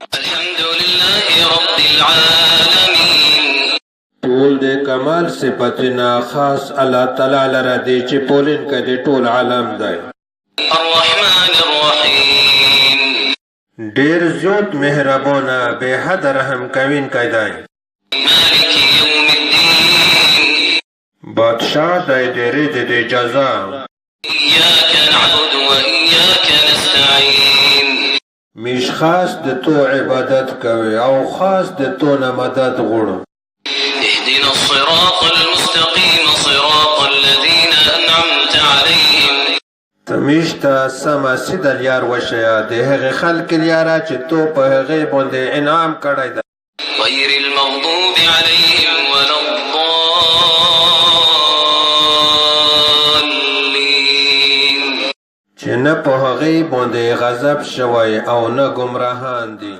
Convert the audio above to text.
الحمد لله رب العالمين. طول دے کمال صفتنا خاص اللہ تعالی لرا دی چی پولن کا دی طول عالم دائی. الرحمن الرحیم. دیر زیوت مہربونا بے حد رحم کوین کا دائی. مالک یوم الدین. بادشاہ دائی دیری دی دی جزا. ایاک نعبد و ایاک نستعین. میش خاص د تو عبادت کوي او خاص د تو نه مدد غواړو. اهدنا الصراط المستقيم صراط الذين أنعمت عليهم. تمیش ته سمه سیده لیار وشیه د هغې خلک لیاره چې تو په هغې باندې انعام کړی ده. غير المغضوب عليهم ولا الضالين. چې نه په هغې باندې غضب شوی او نه ګمراهان دي.